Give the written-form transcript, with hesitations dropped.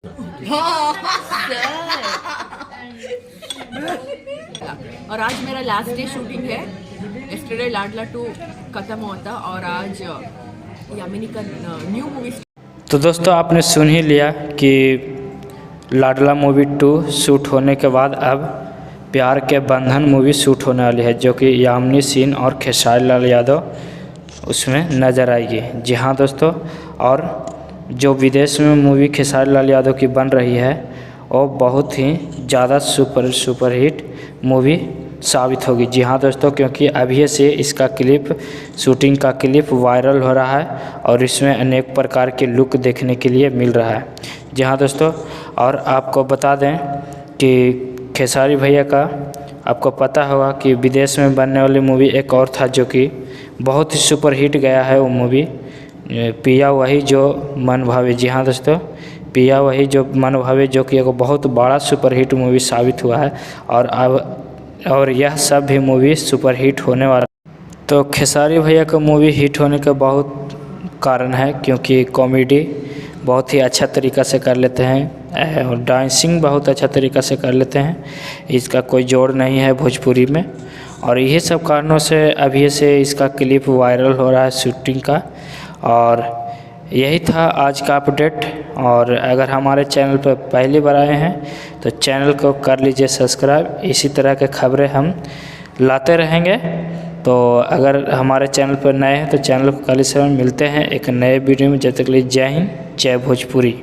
और आज मेरा लास्ट डे शूटिंग है। यस्टरडे लाडला 2 खत्म हुआ था और आज यामिनी का न्यू मूवी। तो दोस्तों आपने सुन ही लिया कि लाडला मूवी 2 शूट होने के बाद अब प्यार के बंधन मूवी शूट होने वाली है, जो कि यामिनी सिंह और खेसारी लाल यादव उसमें नज़र आएगी। जी हाँ दोस्तों, और जो विदेश में मूवी खेसारी लाल यादव की बन रही है वो बहुत ही ज़्यादा सुपर हिट मूवी साबित होगी। जी हाँ दोस्तों, क्योंकि अभी से इसका शूटिंग का क्लिप वायरल हो रहा है और इसमें अनेक प्रकार के लुक देखने के लिए मिल रहा है। जी हाँ दोस्तों, और आपको बता दें कि खेसारी भैया का आपको पता होगा कि विदेश में बनने वाली मूवी एक और था जो कि बहुत ही सुपर हिट गया है। वो मूवी पिया वही जो मन भावे। जी हाँ दोस्तों, पिया वही जो मन भावे, जो कि एक बहुत बड़ा सुपर हिट मूवी साबित हुआ है और यह सब भी मूवी सुपर हिट होने वाला। तो खेसारी भैया का मूवी हिट होने का बहुत कारण है, क्योंकि कॉमेडी बहुत ही अच्छा तरीक़ा से कर लेते हैं और डांसिंग बहुत अच्छा तरीक़ा से कर लेते हैं। इसका कोई जोड़ नहीं है भोजपुरी में, और यही सब कारणों से अभी से इसका क्लिप वायरल हो रहा है शूटिंग का। और यही था आज का अपडेट। और अगर हमारे चैनल पर पहली बार आए हैं तो चैनल को कर लीजिए सब्सक्राइब। इसी तरह के खबरें हम लाते रहेंगे। तो अगर हमारे चैनल पर नए हैं तो चैनल को कर लीजिए। मिलते हैं एक नए वीडियो में। जब तक के लिए जय हिंद, जय भोजपुरी।